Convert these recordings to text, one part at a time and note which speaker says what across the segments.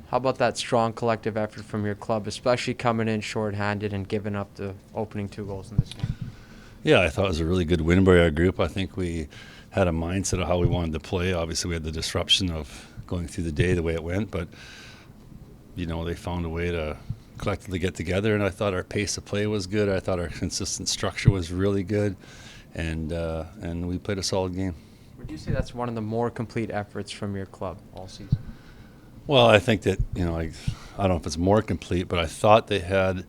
Speaker 1: How about that strong collective effort from your club, especially coming in shorthanded and giving up the opening 2 goals in this game?
Speaker 2: Yeah, I thought it was a really good win by our group. I think we had a mindset of how we wanted to play. Obviously, we had the disruption of going through the day the way it went, but they found a way to collectively get together, and I thought our pace of play was good. I thought our consistent structure was really good, and we played a solid game.
Speaker 1: Would you say that's one of the more complete efforts from your club all season?
Speaker 2: Well, I think that I don't know if it's more complete, but I thought they had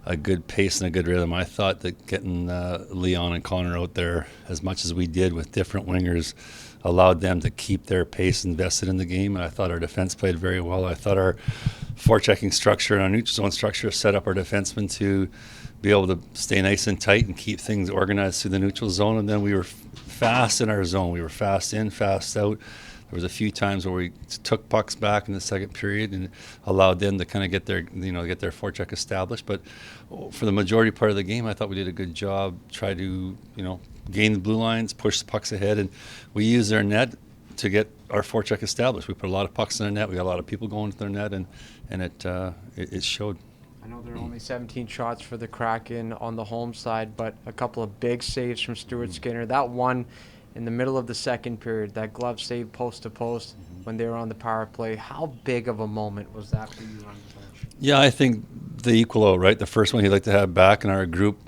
Speaker 2: a good pace and a good rhythm. I thought that getting Leon and Connor out there as much as we did with different wingers allowed them to keep their pace invested in the game, and I thought our defense played very well. I thought our forechecking structure and our neutral zone structure set up our defensemen to be able to stay nice and tight and keep things organized through the neutral zone, and then we were fast in our zone. We were fast in, fast out. There was a few times where we took pucks back in the second period and allowed them to kind of get their forecheck established. But for the majority part of the game, I thought we did a good job. Try to gain the blue lines, push the pucks ahead, and we used their net to get our forecheck established. We put a lot of pucks in their net. We got a lot of people going to their net, and it showed.
Speaker 1: I know there are only 17 shots for the Kraken on the home side, but a couple of big saves from Stuart Skinner. That one in the middle of the second period, that glove save post to post when they were on the power play. How big of a moment was that for you on the bench?
Speaker 2: Yeah, I think the equal out, right? The first one he'd like to have back, and our group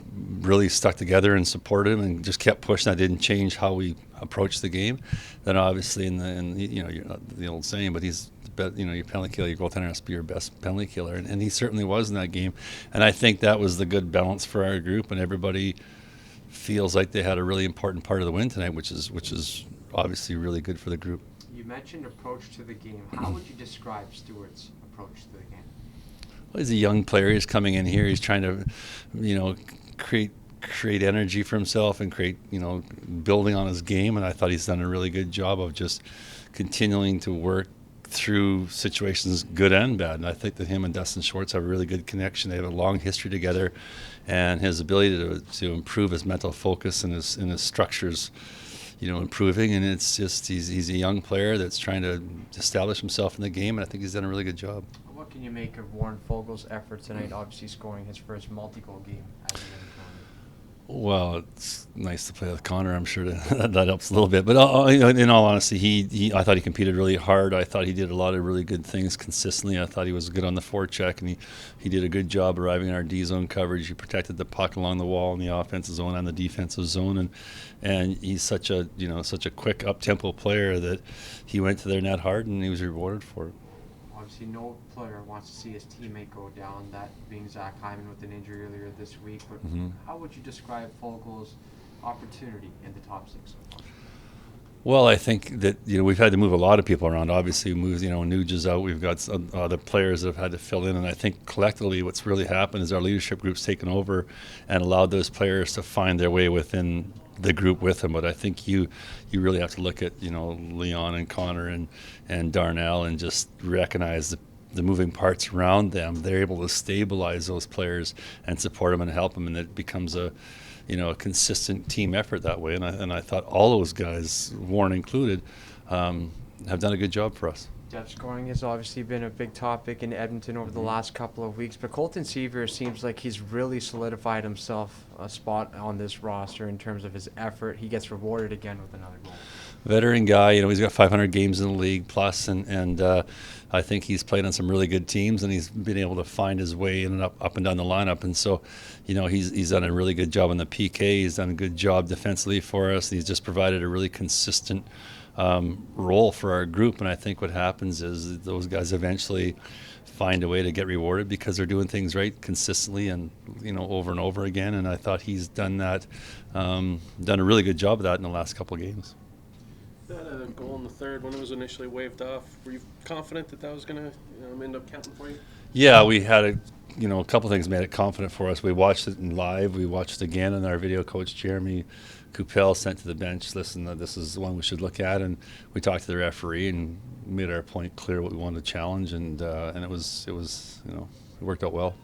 Speaker 2: really stuck together and supported him and just kept pushing. That didn't change how we approached the game. Then obviously you're not the old saying, but he's your penalty killer, your goaltender has to be your best penalty killer, and he certainly was in that game. And I think that was the good balance for our group, and everybody feels like they had a really important part of the win tonight, which is obviously really good for the group.
Speaker 1: You mentioned approach to the game. How would you describe Stewart's approach to the game?
Speaker 2: Well, he's a young player. He's coming in here. He's trying to, create energy for himself and create, building on his game. And I thought he's done a really good job of just continuing to work through situations, good and bad. And I think that him and Dustin Schwartz have a really good connection. They have a long history together, and his ability to improve his mental focus and his structures, improving. And it's just he's a young player that's trying to establish himself in the game, and I think he's done a really good job.
Speaker 1: What can you make of Warren Fogle's effort tonight, obviously scoring his first multi-goal game as an Edmonton?
Speaker 2: Well, it's nice to play with Connor. I'm sure that helps a little bit. But in all honesty, I thought he competed really hard. I thought he did a lot of really good things consistently. I thought he was good on the forecheck, and he did a good job arriving in our D zone coverage. He protected the puck along the wall in the offensive zone and the defensive zone, and he's such a quick up tempo player that he went to their net hard, and he was rewarded for it.
Speaker 1: Obviously, no player wants to see his teammate go down, that being Zach Hyman with an injury earlier this week. But how would you describe Fogle's opportunity in the top six so far?
Speaker 2: Well, I think that we've had to move a lot of people around. Obviously, we moved Nuge is out. We've got other players that have had to fill in, and I think collectively, what's really happened is our leadership group's taken over and allowed those players to find their way within the group with them. But I think you really have to look at Leon and Connor and Darnell and just recognize the moving parts around them. They're able to stabilize those players and support them and help them, and it becomes a consistent team effort that way. And I thought all those guys, Warren included, have done a good job for us.
Speaker 1: Depth scoring has obviously been a big topic in Edmonton over the last couple of weeks, but Colton Seaver seems like he's really solidified himself a spot on this roster in terms of his effort. He gets rewarded again with another goal.
Speaker 2: Veteran guy, he's got 500 games in the league plus, and I think he's played on some really good teams, and he's been able to find his way in and up and down the lineup. And so, he's done a really good job on the PK. He's done a good job defensively for us. He's just provided a really consistent role for our group. And I think what happens is those guys eventually find a way to get rewarded because they're doing things right consistently and over and over again. And I thought he's done that, done a really good job of that in the last couple of games.
Speaker 3: That goal in the third when it was initially waved off, were you confident that was going to end up counting for you?
Speaker 2: Yeah, we had a couple things made it confident for us. We watched it in live. We watched it again, and our video coach Jeremy Coupel sent to the bench, listen, this is the one we should look at. And we talked to the referee and made our point clear what we wanted to challenge, and it worked out well.